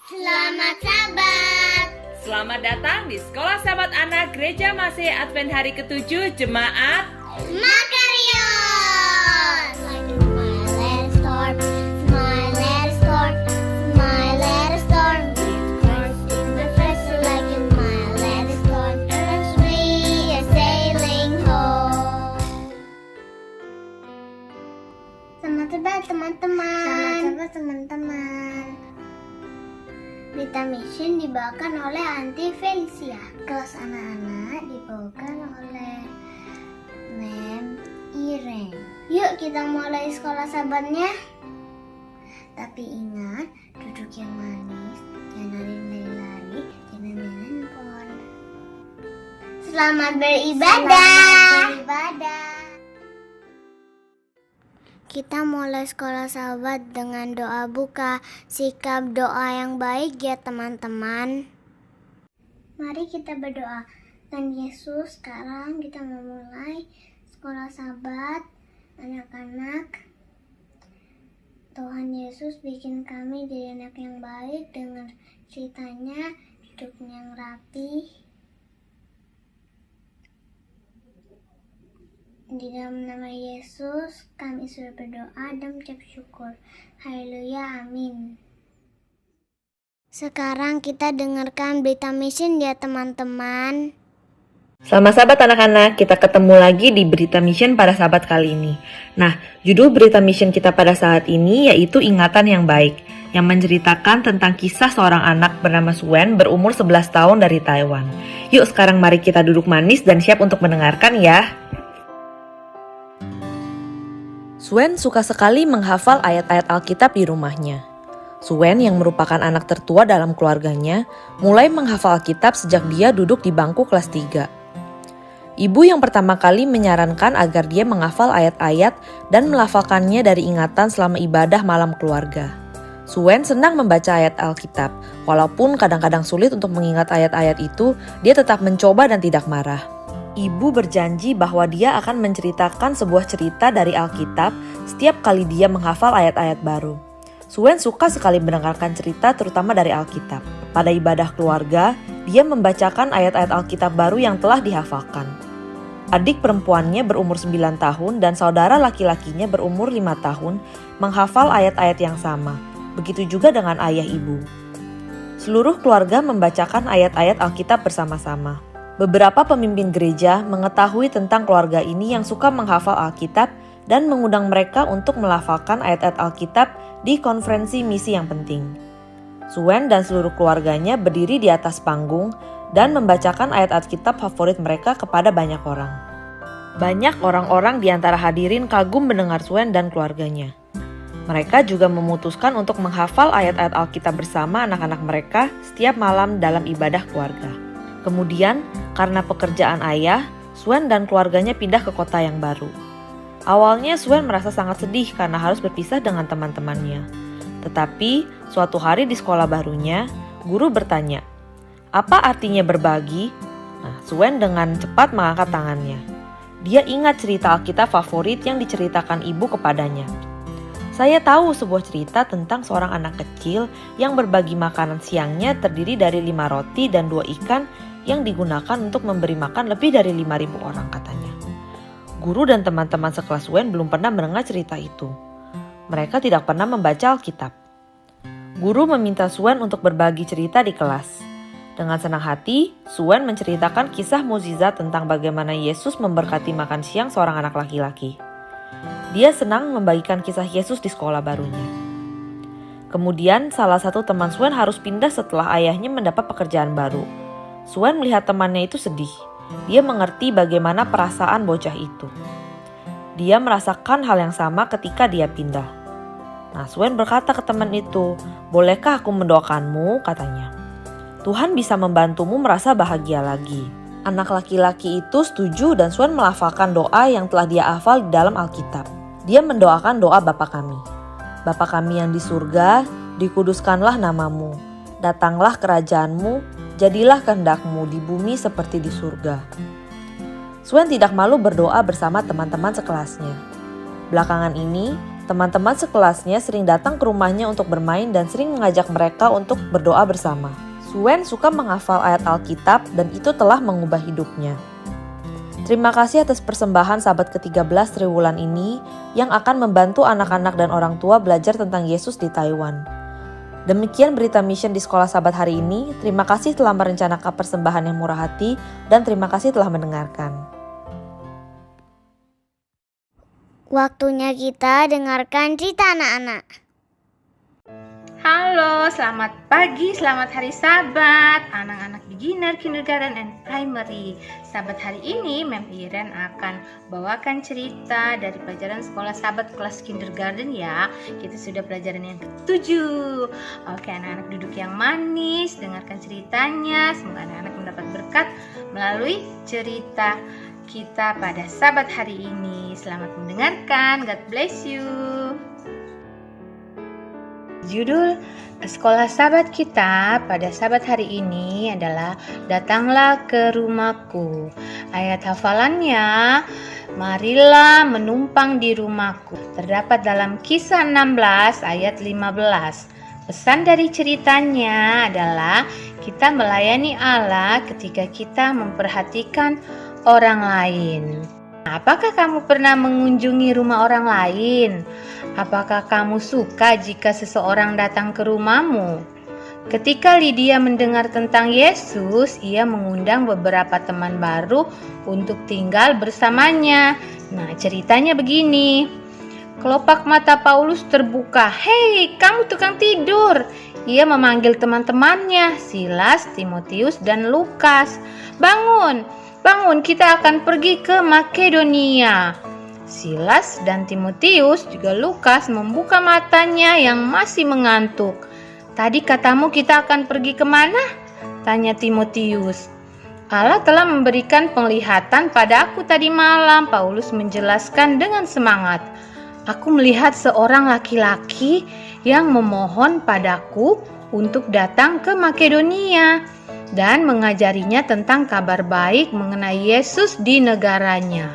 Selamat Sabat. Selamat datang di Sekolah Sahabat Anak Gereja Masih Advent hari ke-7 Jemaat Makarion. Like my little storm, my little storm, my little storm. With Christ in the vessel, like in my little storm, as we are sailing home. Selamat Sabat teman-teman. Selamat Sabat teman-teman. Berita Mission dibawakan oleh Aunty Felicia. Kelas anak-anak dibawakan oleh Mem Irene. Yuk kita mulai sekolah sahabatnya. Tapi ingat, duduk yang manis, jangan lari-lari, jangan main handphone. Selamat beribadah. Kita mulai sekolah sahabat dengan doa buka. Sikap doa yang baik ya teman-teman. Mari kita berdoa. Tuhan Yesus, sekarang kita memulai sekolah sahabat anak-anak. Tuhan Yesus bikin kami jadi anak yang baik, dengar ceritanya, duduknya yang rapi. Di dalam nama Yesus, kami sudah berdoa dan mengucap syukur. Haleluya, amin. Sekarang kita dengarkan berita mission ya teman-teman. Selamat sahabat anak-anak, kita ketemu lagi di Berita Mission pada sahabat kali ini. Nah, judul Berita Mission kita pada saat ini yaitu Ingatan yang Baik, yang menceritakan tentang kisah seorang anak bernama Suen berumur 11 tahun dari Taiwan. Yuk sekarang mari kita duduk manis dan siap untuk mendengarkan ya. Suen suka sekali menghafal ayat-ayat Alkitab di rumahnya. Suen yang merupakan anak tertua dalam keluarganya, mulai menghafal Alkitab sejak dia duduk di bangku kelas 3. Ibu yang pertama kali menyarankan agar dia menghafal ayat-ayat dan melafalkannya dari ingatan selama ibadah malam keluarga. Suen senang membaca ayat Alkitab, walaupun kadang-kadang sulit untuk mengingat ayat-ayat itu, dia tetap mencoba dan tidak marah. Ibu berjanji bahwa dia akan menceritakan sebuah cerita dari Alkitab setiap kali dia menghafal ayat-ayat baru. Suen suka sekali mendengarkan cerita terutama dari Alkitab. Pada ibadah keluarga, dia membacakan ayat-ayat Alkitab baru yang telah dihafalkan. Adik perempuannya berumur 9 tahun dan saudara laki-lakinya berumur 5 tahun menghafal ayat-ayat yang sama. Begitu juga dengan ayah ibu. Seluruh keluarga membacakan ayat-ayat Alkitab bersama-sama. Beberapa pemimpin gereja mengetahui tentang keluarga ini yang suka menghafal Alkitab dan mengundang mereka untuk melafalkan ayat-ayat Alkitab di konferensi misi yang penting. Suen dan seluruh keluarganya berdiri di atas panggung dan membacakan ayat Alkitab favorit mereka kepada banyak orang. Banyak orang-orang di antara hadirin kagum mendengar Suen dan keluarganya. Mereka juga memutuskan untuk menghafal ayat-ayat Alkitab bersama anak-anak mereka setiap malam dalam ibadah keluarga. Kemudian, karena pekerjaan ayah, Suen dan keluarganya pindah ke kota yang baru. Awalnya Suen merasa sangat sedih karena harus berpisah dengan teman-temannya. Tetapi, suatu hari di sekolah barunya, guru bertanya, "Apa artinya berbagi?" Nah, Suen dengan cepat mengangkat tangannya. Dia ingat cerita Alkitab favorit yang diceritakan ibu kepadanya. Saya tahu sebuah cerita tentang seorang anak kecil yang berbagi makanan siangnya terdiri dari 5 roti dan 2 ikan yang digunakan untuk memberi makan lebih dari 5.000 orang katanya. Guru dan teman-teman sekelas Suen belum pernah mendengar cerita itu. Mereka tidak pernah membaca Alkitab. Guru meminta Suen untuk berbagi cerita di kelas. Dengan senang hati, Suen menceritakan kisah mukjizat tentang bagaimana Yesus memberkati makan siang seorang anak laki-laki. Dia senang membagikan kisah Yesus di sekolah barunya. Kemudian salah satu teman Suen harus pindah setelah ayahnya mendapat pekerjaan baru. Suen melihat temannya itu sedih. Dia mengerti bagaimana perasaan bocah itu. Dia merasakan hal yang sama ketika dia pindah. Nah, Suen berkata ke teman itu, "Bolehkah aku mendoakanmu?" katanya. "Tuhan bisa membantumu merasa bahagia lagi." Anak laki-laki itu setuju dan Suen melafalkan doa yang telah dia hafal di dalam Alkitab. Dia mendoakan doa Bapa kami. "Bapa kami yang di surga, dikuduskanlah namamu. Datanglah kerajaanmu, jadilah kehendakmu di bumi seperti di surga." Suen tidak malu berdoa bersama teman-teman sekelasnya. Belakangan ini, Teman-teman sekelasnya sering datang ke rumahnya untuk bermain dan sering mengajak mereka untuk berdoa bersama. Swen suka menghafal ayat Alkitab dan itu telah mengubah hidupnya. Terima kasih atas persembahan sahabat ke-13 Triwulan ini yang akan membantu anak-anak dan orang tua belajar tentang Yesus di Taiwan. Demikian berita mission di Sekolah Sahabat hari ini. Terima kasih telah merencanakan persembahan yang murah hati dan terima kasih telah mendengarkan. Waktunya kita dengarkan cerita anak-anak. Halo, selamat pagi, selamat hari Sabat, anak-anak beginner, kindergarten, and primary. Sabat hari ini, Mem Iren akan bawakan cerita dari pelajaran sekolah Sabat kelas kindergarten ya. Kita sudah pelajaran yang ke-7. Oke, anak-anak duduk yang manis, dengarkan ceritanya. Semoga anak-anak mendapat berkat melalui cerita kita pada Sabat hari ini. Selamat mendengarkan, God bless you. Judul sekolah Sabat kita pada Sabat hari ini adalah Datanglah ke Rumahku. Ayat hafalannya, marilah menumpang di rumahku. Terdapat dalam Kisah 16 ayat 15. Pesan dari ceritanya adalah kita melayani Allah ketika kita memperhatikan orang lain. Apakah kamu pernah mengunjungi rumah orang lain? Apakah kamu suka jika seseorang datang ke rumahmu? Ketika Lydia mendengar tentang Yesus, ia mengundang beberapa teman baru untuk tinggal bersamanya. Nah, ceritanya begini. Kelopak mata Paulus terbuka. "Hei, kamu tukang tidur!" Ia memanggil teman-temannya, Silas, Timotius, dan Lukas. "Bangun! Bangun, kita akan pergi ke Makedonia." Silas dan Timotius juga Lukas membuka matanya yang masih mengantuk. "Tadi katamu kita akan pergi kemana?" tanya Timotius. "Allah telah memberikan penglihatan pada aku tadi malam," Paulus menjelaskan dengan semangat. "Aku melihat seorang laki-laki yang memohon padaku untuk datang ke Makedonia dan mengajarinya tentang kabar baik mengenai Yesus di negaranya."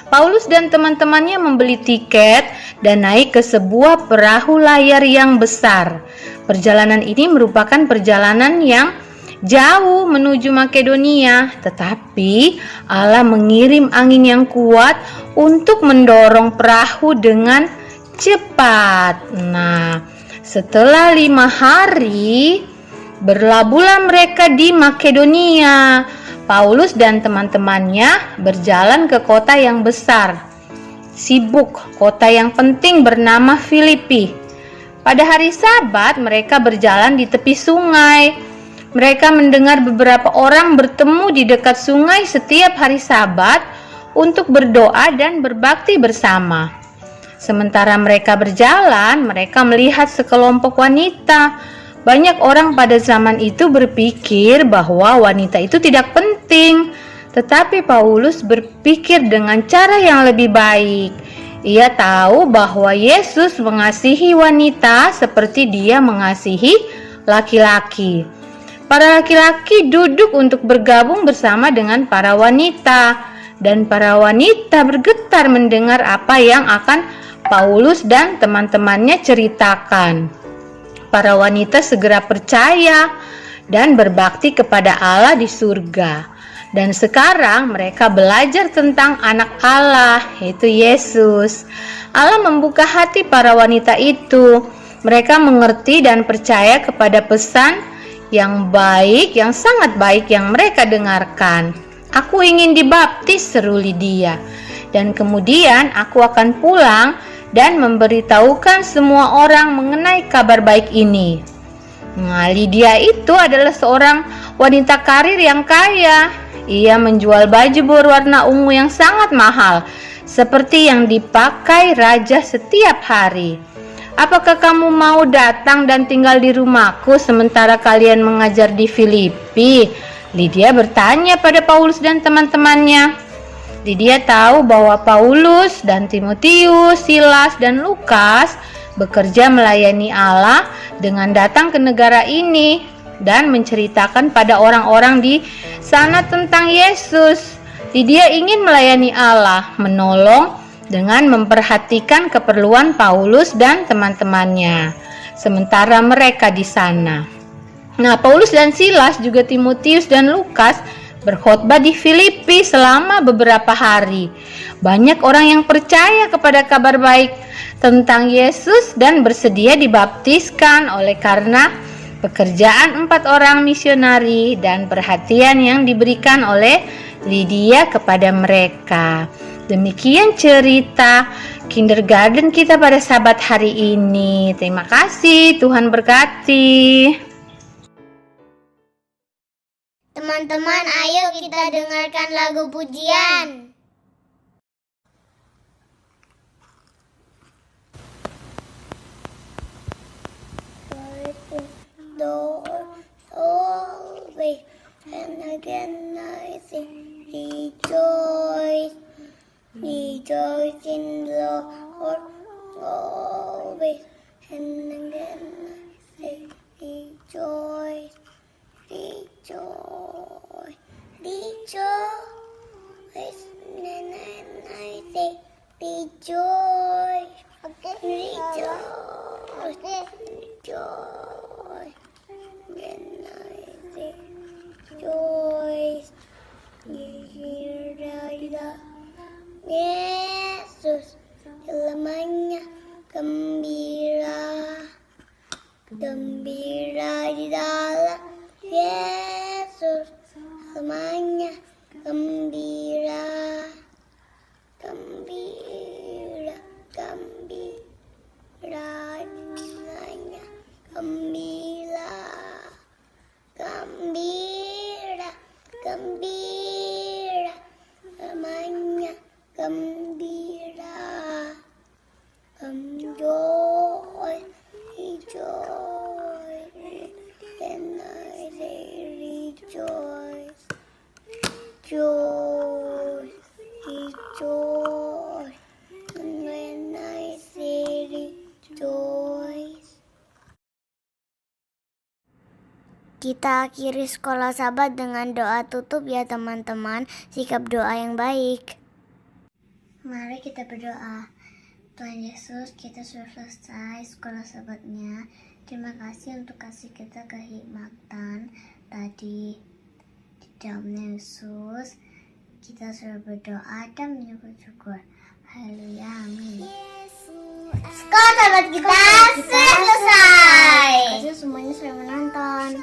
Paulus dan teman-temannya membeli tiket dan naik ke sebuah perahu layar yang besar. Perjalanan ini merupakan perjalanan yang jauh menuju Makedonia, tetapi Allah mengirim angin yang kuat untuk mendorong perahu dengan cepat. Nah, setelah 5 hari, berlabuhlah mereka di Makedonia. Paulus dan teman-temannya berjalan ke kota yang besar, sibuk, kota yang penting bernama Filipi. Pada hari Sabat, mereka berjalan di tepi sungai. Mereka mendengar beberapa orang bertemu di dekat sungai setiap hari Sabat untuk berdoa dan berbakti bersama. Sementara mereka berjalan, mereka melihat sekelompok wanita. Banyak orang pada zaman itu berpikir bahwa wanita itu tidak penting, tetapi Paulus berpikir dengan cara yang lebih baik. Ia tahu bahwa Yesus mengasihi wanita seperti Dia mengasihi laki-laki. Para laki-laki duduk untuk bergabung bersama dengan para wanita, dan para wanita bergetar mendengar apa yang akan Paulus dan teman-temannya ceritakan. Para wanita segera percaya dan berbakti kepada Allah di surga. Dan sekarang mereka belajar tentang anak Allah, yaitu Yesus. Allah membuka hati para wanita itu. Mereka mengerti dan percaya kepada pesan yang baik, yang sangat baik yang mereka dengarkan. "Aku ingin dibaptis," seru Lydia. "Dan kemudian aku akan pulang dan memberitahukan semua orang mengenai kabar baik ini." Nah, Lydia itu adalah seorang wanita karir yang kaya. Ia menjual baju berwarna ungu yang sangat mahal, seperti yang dipakai raja setiap hari. "Apakah kamu mau datang dan tinggal di rumahku sementara kalian mengajar di Filipi?" Lydia bertanya pada Paulus dan teman-temannya. Lydia tahu bahwa Paulus dan Timotius, Silas, dan Lukas bekerja melayani Allah dengan datang ke negara ini dan menceritakan pada orang-orang di sana tentang Yesus. Lydia ingin melayani Allah, menolong dengan memperhatikan keperluan Paulus dan teman-temannya sementara mereka di sana. Nah, Paulus dan Silas, juga Timotius dan Lukas berkhotbah di Filipi selama beberapa hari. Banyak orang yang percaya kepada kabar baik tentang Yesus dan bersedia dibaptiskan oleh karena pekerjaan 4 orang misionari dan perhatian yang diberikan oleh Lydia kepada mereka. Demikian cerita kindergarten kita pada Sabat hari ini. Terima kasih, Tuhan berkati. Teman-teman, ayo kita dengarkan lagu pujian. Door always, and again I sing, rejoice, rejoice in the Lord always, and again I say, rejoice, rejoice, rejoice, and then I say, rejoice, rejoice, rejoice. Then I say, rejoice, Yesus selamanya gembira, gembira di dalam Yesus selamanya gembira, gembira, gembira di dalamnya gembira. Gembira, gembira, namanya gembira. Joy, rejoice, and I say rejoice, joy, rejoice, and when I say rejoice. Kita akhiri sekolah Sabat dengan doa tutup ya teman-teman. Sikap doa yang baik. Mari kita berdoa. Tuhan Yesus, kita sudah selesai sekolah Sabatnya. Terima kasih untuk kasih kita kehikmatan tadi di dalam Yesus. Kita sudah berdoa dan menyebut syukur. Haleluya, amin. Sekolah Sabat kita sudah selesai. Terima kasih semuanya sudah menonton.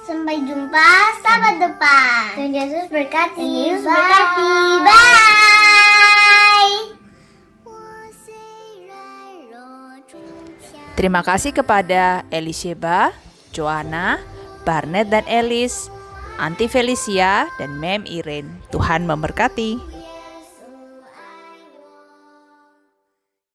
Sampai jumpa Sabat depan. Tuhan Yesus berkati. Yesus berkati. Bye. Terima kasih kepada Elisheba, Joanna, Barnett dan Elis, Auntie Felicia, dan Mem Irene. Tuhan memberkati.